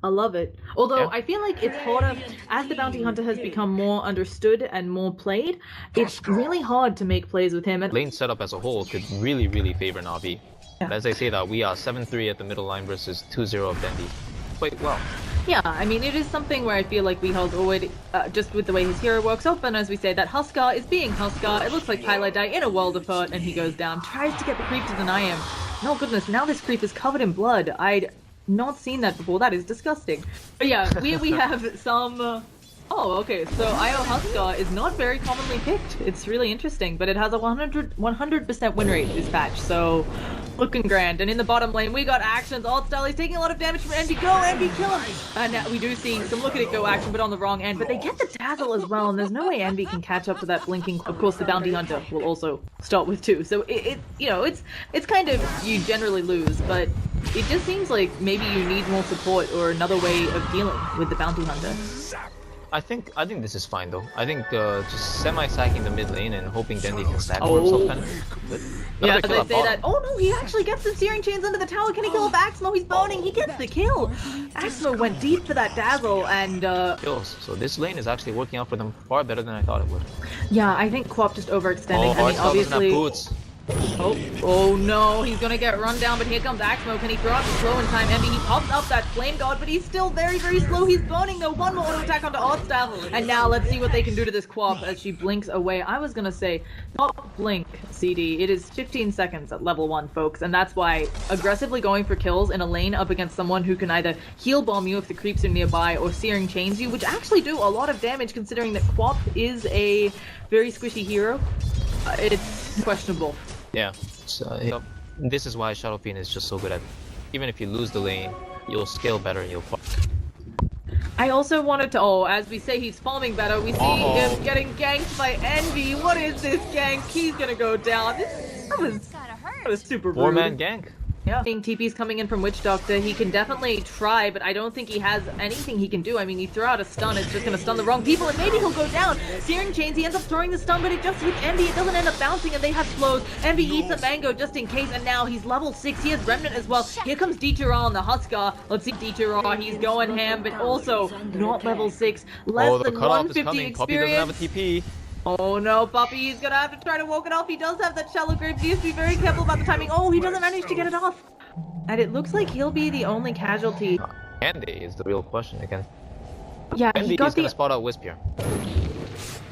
I love it. Although Yeah. I feel like it's harder as the bounty hunter has become more understood and more played. It's really hard to make plays with him. And Lane setup as a whole could really favor Navi. Yeah. As I say that, we are 7-3 at the middle line versus 2-0 of Dendi. Quite well. yeah, I mean, it is something where I feel like Weehaul's already, just with the way his hero works up, and as we say, that Huskar is being Huskar. It looks like pieliedie in a world apart, and he goes down, tries to get the creep to deny him. No goodness, now this creep is covered in blood. I'd not seen that before. That is disgusting. But yeah, we have some... Oh, okay, so IO Huskar is not very commonly picked. It's really interesting, but it has a 100% win rate this patch, so looking grand. And in the bottom lane, we got actions. Altstyle, he's taking a lot of damage from Envy. Go, Envy, kill him! And we do see some look at it go action, but on the wrong end. But they get the dazzle as well, and there's no way Envy can catch up to that blinking. Of course, the bounty hunter will also start with 2. So it's kind of, you generally lose, but it just seems like maybe you need more support or another way of dealing with the bounty hunter. I think this is fine though. I think just semi-sacking the mid lane and hoping Dendi can stack for himself kind of good. Yeah, they say that. Oh no, he actually gets the searing chains under the tower. Can he kill Axmo? He's boning. He gets the kill. Axmo went deep for that dazzle and kills. So this lane is actually working out for them far better than I thought it would. yeah, I think Quap just overextending. Oh, I mean, obviously. boots. Oh no, he's gonna get run down, but here comes Axmo. Can he throw out the slow in time? Envy, he pops up that flame god, but he's still very slow. He's burning though. One more auto attack onto Altstyle. And now let's see what they can do to this Quap as she blinks away. I was gonna say, not blink, CD. It is 15 seconds at level 1, folks, and that's why aggressively going for kills in a lane up against someone who can either heal bomb you if the creeps are nearby or searing chains you, which actually do a lot of damage considering that Quap is a very squishy hero. It's questionable. Yeah. So, this is why Shadow Fiend is just so good at. Even if you lose the lane, you'll scale better and you'll fuck. I also wanted to. Oh, as we say, he's farming better. We see him getting ganked by Envy. What is this gank? He's gonna go down. That was super rude. 4-man gank. Yeah. TP's coming in from Witch Doctor. He can definitely try, but I don't think he has anything he can do. I mean, you throw out a stun, it's just gonna stun the wrong people, and maybe he'll go down. Searing Chains, he ends up throwing the stun, but it just hits Envy. It doesn't end up bouncing, and they have slows. Envy eats a mango just in case, and now he's level 6. He has Remnant as well. Here comes ditya-ra on the Huskar. Let's see ditya-ra. He's going ham, but also not level 6. Less than 150 experience. Puppey doesn't have a TP. Oh no, Puppey, he's gonna have to try to walk it off. He does have that shallow grave. He has to be very careful about the timing. Oh, he doesn't manage to get it off. And it looks like he'll be the only casualty. Andy is the real question again. Yeah, Envy he got is gonna spot out Wisp here.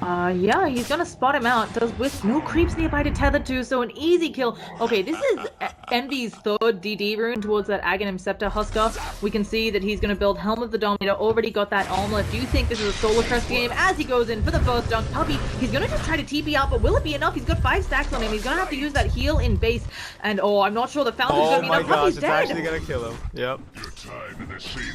Yeah, he's gonna spot him out. Does Wisp, no creeps nearby to tether to, so an easy kill. Okay, this is Envy's 3rd DD rune towards that Aghanim Scepter Huskar. We can see that he's gonna build Helm of the Dominator, already got that omelet. Do you think this is a Solar Crest game? As he goes in for the first dunk, Puppey, he's gonna just try to TP out, but will it be enough? He's got 5 stacks on him. He's gonna have to use that heal in base, and I'm not sure the fountain's gonna be enough. Puppey's it's dead. actually gonna kill him. Yep.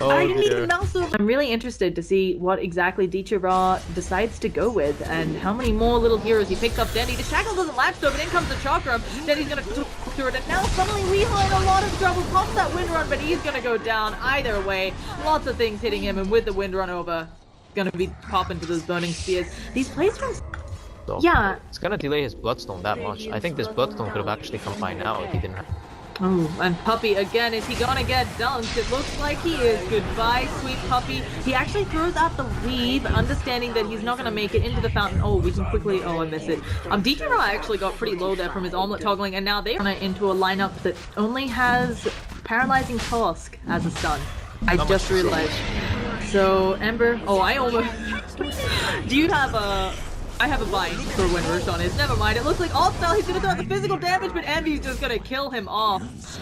I didn't even mouse over. I'm really interested to see what exactly ditya-ra decides to go with, and how many more little heroes he picks up. Dendi, the shackle doesn't latch though, but in comes the chakram. Dendi's gonna through it, and now suddenly Weehaul in a lot of trouble. Pops that wind run, but he's gonna go down either way. Lots of things hitting him, and with the wind run over, gonna be popping to those burning spears. These plays from... So, yeah. It's gonna delay his Bloodstone that much. I think this Bloodstone could have actually come by now if he didn't have. Oh, and Puppey again, is he gonna get dunked? It looks like he is. Goodbye, sweet Puppey. He actually throws out the weave, understanding that he's not gonna make it into the fountain. Oh, we can quickly, I miss it. ditya-ra actually got pretty low there from his omelet toggling, and now they're into a lineup that only has Paralyzing Task as a stun. I just realized. So, Ember, I almost... Do you have a... I have a bind for when Roshan is. Never mind. It looks like Altstyle, he's gonna throw out the physical damage, but Envy's just gonna kill him off.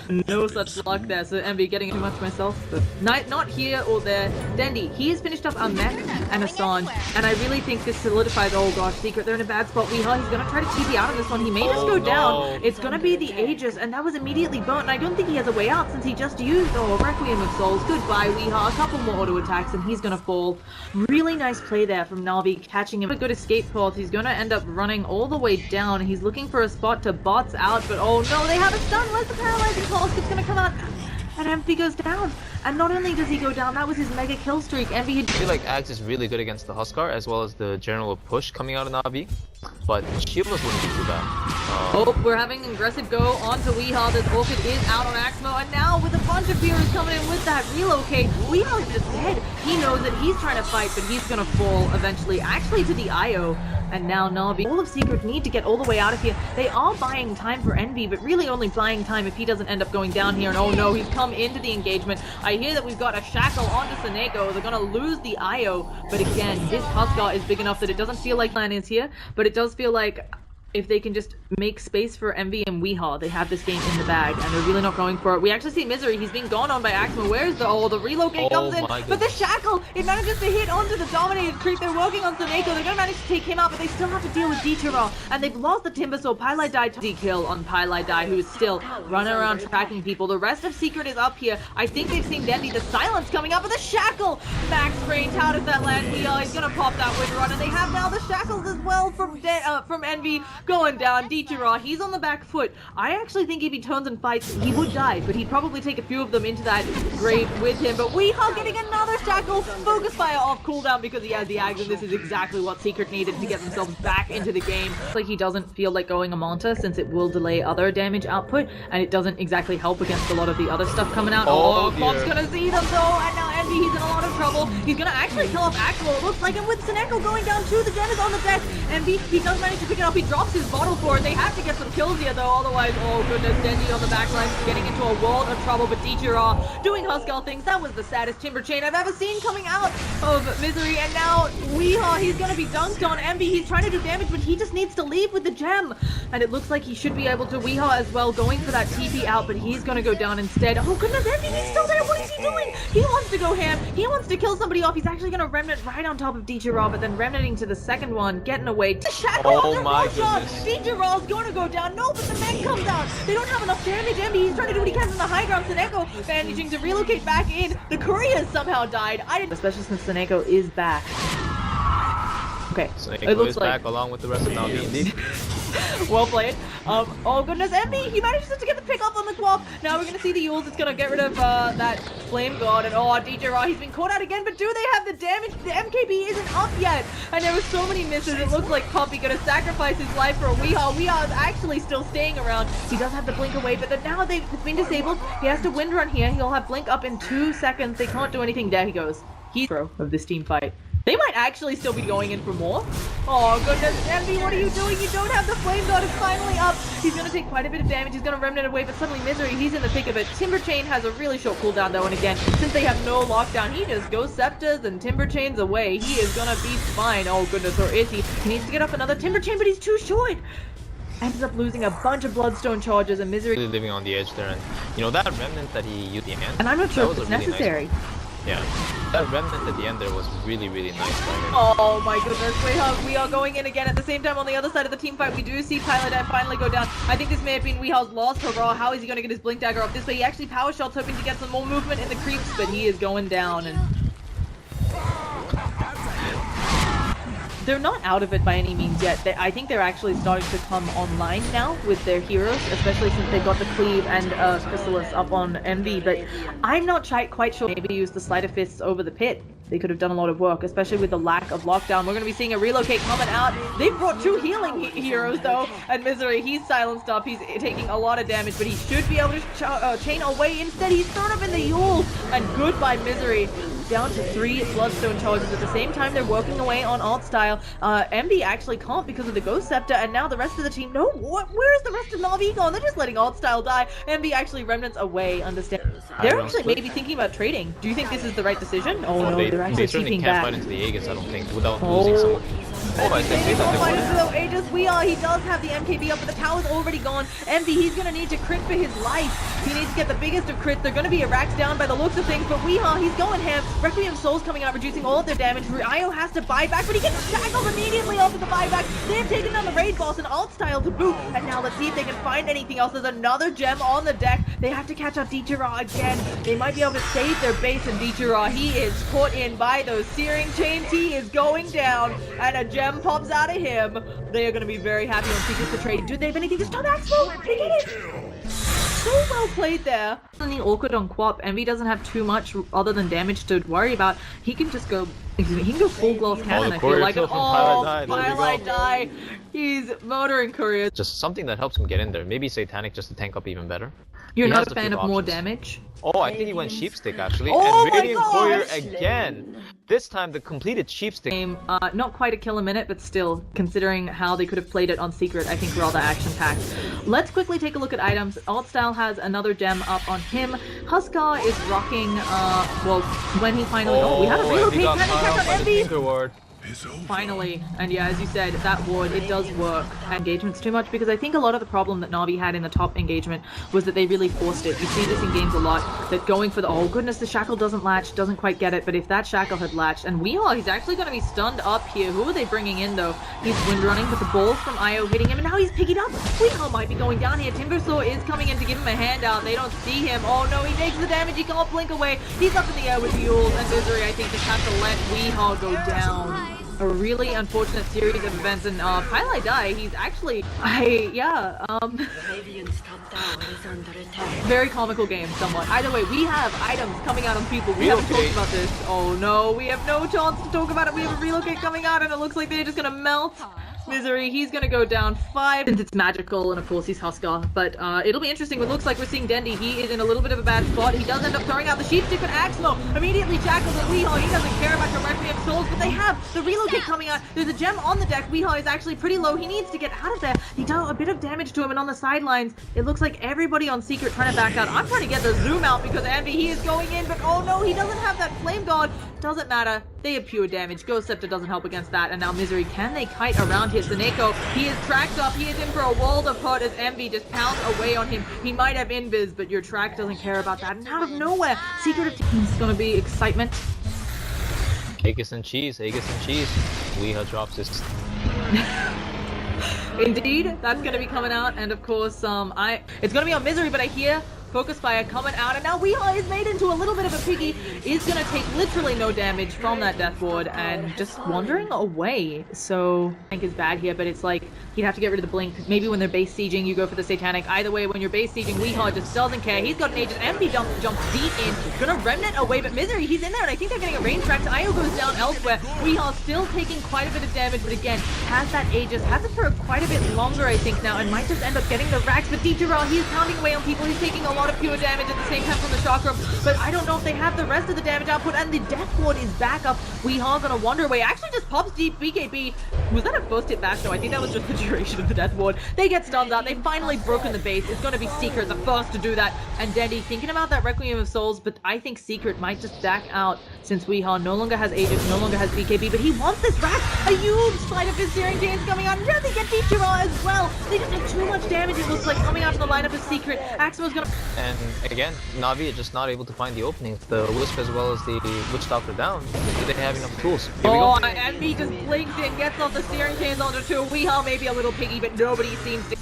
No such luck there. So Envy getting too much myself. But not here or there. Dendi, he has finished up a mech and a Sange, and I really think this solidifies. Oh gosh, Secret, they're in a bad spot. Weehaul, he's gonna try to TP out of this one. He may just go down. It's gonna be the Aegis, and that was immediately burnt. And I don't think he has a way out since he just used Requiem of Souls. Goodbye, Weehaul. A couple more auto attacks, and he's gonna fall. Really nice play there from Navi, catching him. A good escape path. He's gonna end up running all the way down. He's looking for a spot to bots out, but oh no, they have a stun. Where's the paralyzing task? It's gonna come out, and Envy goes down. And not only does he go down, that was his mega kill streak. Envy had... I feel like Axe is really good against the Huskar as well as the general push coming out of Navi, but Shieldless wouldn't be too bad. Oh, we're having an aggressive go onto Weehaw. This Orchid is out on Axmo, and now with a bunch of heroes coming in with that relocate, Weehaw's just dead. He knows that he's trying to fight, but he's gonna fall eventually, actually to the IO. And now Navi. All of Secret need to get all the way out of here. They are buying time for Envy, but really only buying time if he doesn't end up going down here. And oh no, he's come into the engagement. I hear that we've got a shackle onto SoNNeikO. They're gonna lose the IO, but again, his Huskar is big enough that it doesn't feel like Plan is here, but it does feel like if they can just make space for Envy and Weehaw, they have this game in the bag, and they're really not going for it. We actually see Misery. He's being gone on by Axmo. Where's the relocate comes in, but the shackle, it manages to hit onto the dominated creep. They're working on SoNNeikO. They're gonna manage to take him out, but they still have to deal with ditya-ra, and they've lost the Timber, so pieliedie to kill on pieliedie, who is still running around tracking people. The rest of Secret is up here. I think they've seen Dendi. The silence coming up, but the shackle! Max range, how does that land? He's gonna pop that wind run, and they have now the shackles as well from Envy going down. ditya-ra, he's on the back foot. I actually think if he turns and fights, he would die, but he'd probably take a few of them into that grave with him. But Weehaw getting another shackle, focus fire off cooldown because he has the Ags, and this is exactly what Secret needed to get themselves back into the game. It's like he doesn't feel like going a Manta since it will delay other damage output, and it doesn't exactly help against a lot of the other stuff coming out. Bob's gonna see them though, and now Envy, he's in a lot of trouble. He's gonna actually kill off Axel, it looks like, and with SoNNeikO going down too, the gem is on the deck. Envy, he does manage to pick it up, he drops his bottle for it. They have to get some kills here though, otherwise, oh goodness, Dendi on the backline getting into a world of trouble, but ditya-ra doing Huskar things. That was the saddest timber chain I've ever seen coming out of Misery, and now Weehaw, he's gonna be dunked on. Envy, he's trying to do damage, but he just needs to leave with the gem, and it looks like he should be able to. Weehaw as well, going for that TP out, but he's gonna go down instead. Oh goodness, Envy, he's still there. What is he doing? He wants to go ham. He wants to kill somebody off. He's actually gonna remnant right on top of ditya-ra, but then remnanting to the second one, getting away. The shackle on the roll shot. ditya-ra's gonna go down. No, but the man comes out. They don't have enough damage. Envy, he's trying to do what he can from the high ground. SoNNeikO managing to relocate back in. The courier somehow died. Especially since SoNNeikO is back. Okay, it looks like back along with the rest of Navi. Well played. Oh goodness, Envy, he manages to get the pick up on the Quap. Now we're gonna see the Yules. It's gonna get rid of that Flame God, and ditya-ra, he's been caught out again, but do they have the damage? The MKB isn't up yet, and there were so many misses. It looks like Puppey gonna sacrifice his life for a Weehaw. Weehaw is actually still staying around. He does have the blink away, but now it's been disabled. He has to wind run here. He'll have blink up in 2 seconds. They can't do anything. There he goes. He's pro of this team fight. They might actually still be going in for more. Oh goodness, Envy, what are you doing? You don't have the Flame God. It's finally up. He's gonna take quite a bit of damage. He's gonna remnant away, but suddenly Misery, he's in the thick of it. Timber Chain has a really short cooldown though, and again, since they have no lockdown, he just goes Scepters and Timber Chains away. He is gonna be fine. Oh goodness, or is he? He needs to get up another Timber Chain, but he's too short. Ends up losing a bunch of Bloodstone charges, and Misery really living on the edge there, and you know that remnant that he used at the end. And I'm not sure if it's really necessary. Nice. Yeah, that remnant at the end there was really nice by him. Oh my goodness, we are going in again. At the same time, on the other side of the team fight, we do see pieliedie finally go down. I think this may have been Weehaw's lost hurrah. How is he going to get his Blink Dagger up this way? He actually power shots, hoping to get some more movement in the creeps, but he is going down. And they're not out of it by any means yet. I think they're actually starting to come online now with their heroes, especially since they've got the Cleave and Chrysalis up on Envy, but I'm not quite sure. Maybe use the Sleight of Fists over the pit. They could have done a lot of work, especially with the lack of lockdown. We're going to be seeing a relocate coming out. They've brought 2 healing heroes, though, and Misery, he's silenced up. He's taking a lot of damage, but he should be able to chain away. Instead, he's thrown up in the Yule, and goodbye, Misery. Down to 3 Bloodstone charges. At the same time, they're working away on alt style. Envy actually can't because of the Ghost Scepter, and now the rest of the team, no, where is the rest of Navi gone? They're just letting alt style die. Envy actually remnants away, understand. They're actually maybe thinking about trading. Do you think this is the right decision? Oh no, they're actually keeping back. They certainly can't fight into the Aegis, I don't think, without losing someone. Oh, I think Aegis, he does have the MKB up, but the tower's already gone. Envy, he's gonna need to crit for his life. He needs to get the biggest of crits. They're gonna be Iraq's down by the looks of things, but Weehaw, he's going ham. Requiem Soul's coming out, reducing all of their damage. Io has to buy back, but he gets shackled immediately off of the buyback. They've taken down the raid boss and alt style to boot, and now let's see if they can find anything else. There's another gem on the deck. They have to catch up ditya-ra again. They might be able to save their base, and ditya-ra, he is caught in by those searing chains. He is going down, and a gem pops out of him. They are going to be very happy on Secrets to trade. Do they have anything to stop Axmo? They get it! So well played there. Something awkward on Quap. Envy doesn't have too much other than damage to worry about. He can just go. He can go full glass cannon. I feel like. Pieliedie die. He's murdering courier. Just something that helps him get in there. Maybe Satanic just to tank up even better. You're not a fan of more damage? Oh, I think he went Sheepstick actually. Oh and Radiant Courier again. This time the completed Sheepstick. Game, not quite a kill a minute, but still, considering how they could have played it on Secret, I think rather action-packed. Let's quickly take a look at items. Altstyle has another gem up on him. Huskar is rocking, well, when he finally... Oh, we had a relocate check on Envy! Finally, and yeah, as you said, that ward, it does work. Engagement's too much because I think a lot of the problem that Na'Vi had in the top engagement was that they really forced it. You see this in games a lot, that going for the, oh goodness, the shackle doesn't latch, doesn't quite get it, but if that shackle had latched, and Weehaw, he's actually going to be stunned up here. Who are they bringing in though? He's windrunning, but the balls from Io hitting him, and now he's picking up. Weehaw might be going down here. Timbersaw is coming in to give him a handout. They don't see him. Oh no, he takes the damage, he can't blink away. He's up in the air with Mules, and Misery, I think, just has to let Weehaw go down. A really unfortunate series of events, and Pieliedie, he's actually, very comical game, somewhat. Either way, we have items coming out on people. We haven't talked about this. Oh no, we have no chance to talk about it. We have a relocate coming out, and it looks like they're just gonna melt. Misery, he's gonna go down 5 since it's magical, and of course he's Huskar. But it'll be interesting. It looks like we're seeing Dendi. He is in a little bit of a bad spot. He does end up throwing out the sheep stick, but Axmo immediately shackles at Weehaw. He doesn't care about the Requiem Souls, but they have the relocate coming out. There's a gem on the deck. Weehaw is actually pretty low. He needs to get out of there. He does a bit of damage to him, and on the sidelines, it looks like everybody on Secret trying to back out. I'm trying to get the zoom out because Envy, he is going in, but oh no, he doesn't have that Flame God. Doesn't matter. They have pure damage. Ghost Scepter doesn't help against that, and now Misery, can they kite around here? SoNNeikO, he is tracked up. He is in for a world of hurt as Envy just pounds away on him. He might have invis, but your track doesn't care about that. And out of nowhere, Secret of Teams is going to be excitement. Aegis and cheese. Weehaw drops his... Indeed, that's going to be coming out, and of course, it's going to be on Misery, but I hear Focus Fire coming out, and now Weehaw is made into a little bit of a piggy, is going to take literally no damage from that death ward, and just wandering away. So, I think is bad here, but it's like, he'd have to get rid of the blink. Maybe when they're base sieging, you go for the Satanic. Either way, when you're base sieging, Weehaw just doesn't care. He's got an Aegis, Envy jumps deep in, gonna Remnant away, but Misery, he's in there, and I think they're getting a range track. Io goes down elsewhere. Weehaw still taking quite a bit of damage, but again, has that Aegis, has it for quite a bit longer, I think now, and might just end up getting the racks, but ditya-ra, he's pounding away on people. He's taking a lot of pure damage at the same time from the chakra, but I don't know if they have the rest of the damage output, and the death ward is back up. Weehaw gonna wander away. Actually just pops deep. BKB. Was that a first hit bash? No, I think that was just the duration of the death ward. They get stunned out. They've finally broken the base. It's gonna be Secret, the first to do that. And Dendi thinking about that Requiem of Souls, but I think Secret might just back out since Weehaw no longer has Aegis, no longer has BKB, but he wants this rack. A huge Sleight of Fist Searing Chains coming out. Now they get ditya-ra as well. They just have too much damage, it looks like, coming out to the lineup of Secret. Axmo's gonna... And again, Na'Vi are just not able to find the opening. The Wisp as well as the Witch Doctor down. Do they have enough tools? Here we go. Envy just blinks in, gets off the Searing Chains onto 2. Weehaw maybe a little piggy, but nobody seems to...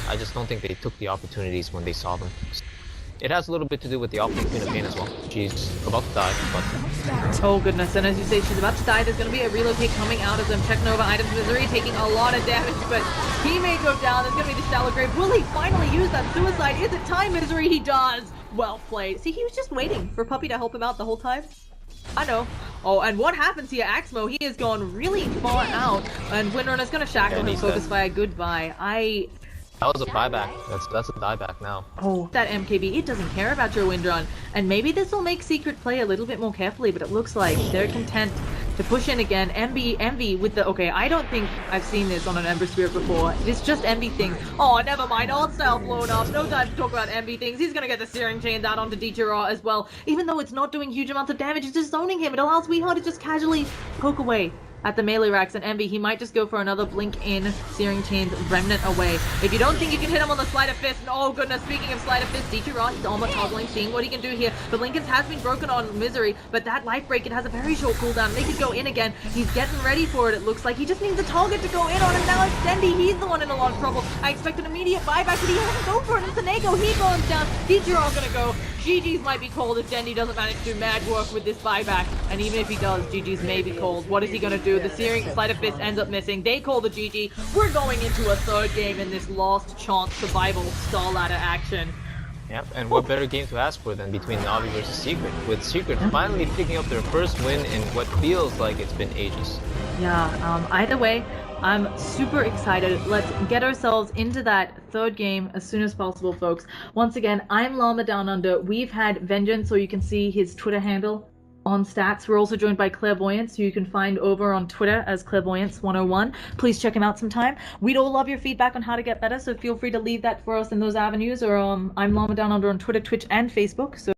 I just don't think they took the opportunities when they saw them. It has a little bit to do with the opening Queen of Pain as well. She's about to die, but... Oh goodness, and as you say, she's about to die. There's going to be a relocate coming out of them. Check Nova items. Misery taking a lot of damage, but he may go down. There's going to be the Shallow Grave. Will he finally use that suicide? Is it time, Misery? He does! Well played. See, he was just waiting for Puppey to help him out the whole time. I know. Oh, and what happens here? Axmo, he has gone really far out, and Windrunner's going to shackle him. Focus Fire, goodbye. That was a buyback. That's a dieback now. Oh, that MKB, it doesn't care about your Windrun. And maybe this will make Secret play a little bit more carefully, but it looks like they're content to push in again. Envy with the... Okay, I don't think I've seen this on an Ember Spirit before. It's just Envy things. Oh, never mind. Alt style blown up. No time to talk about Envy things. He's gonna get the Searing Chains out onto ditya-ra as well. Even though it's not doing huge amounts of damage, it's just zoning him. It allows Weehaw to just casually poke away at the melee racks, and Envy, he might just go for another blink in, Searing Chains, Remnant away. If you don't think you can hit him on the Sleight of Fist, oh goodness, speaking of Sleight of Fist, ditya-ra, he's almost toggling, seeing what he can do here. The Lincolns has been broken on Misery, but that life break, it has a very short cooldown. They could go in again. He's getting ready for it, it looks like. He just needs a target to go in on, and now it's Dendi. He's the one in a lot of trouble. I expect an immediate buyback, but he doesn't go for it, and SoNNeikO, he goes down. ditya-ra gonna go. GG's might be cold if Dendi doesn't manage to do mad work with this buyback, and even if he does, GG's may be cold. What is he gonna do? The Searing Sleight of Fist ends up missing. They call the GG. We're going into a third game in this last chance survival star ladder action. Yep, and what better game to ask for than between Navi versus Secret, with Secret finally picking up their first win in what feels like it's been ages. Yeah, either way, I'm super excited. Let's get ourselves into that third game as soon as possible, folks. Once again, I'm Llama Down Under. We've had Vengeance, so you can see his Twitter handle on stats. We're also joined by Clairvoyance, who you can find over on Twitter as Clairvoyance101. Please check him out sometime. We'd all love your feedback on how to get better, so feel free to leave that for us in those avenues. Or I'm Llama Down Under on Twitter, Twitch, and Facebook. So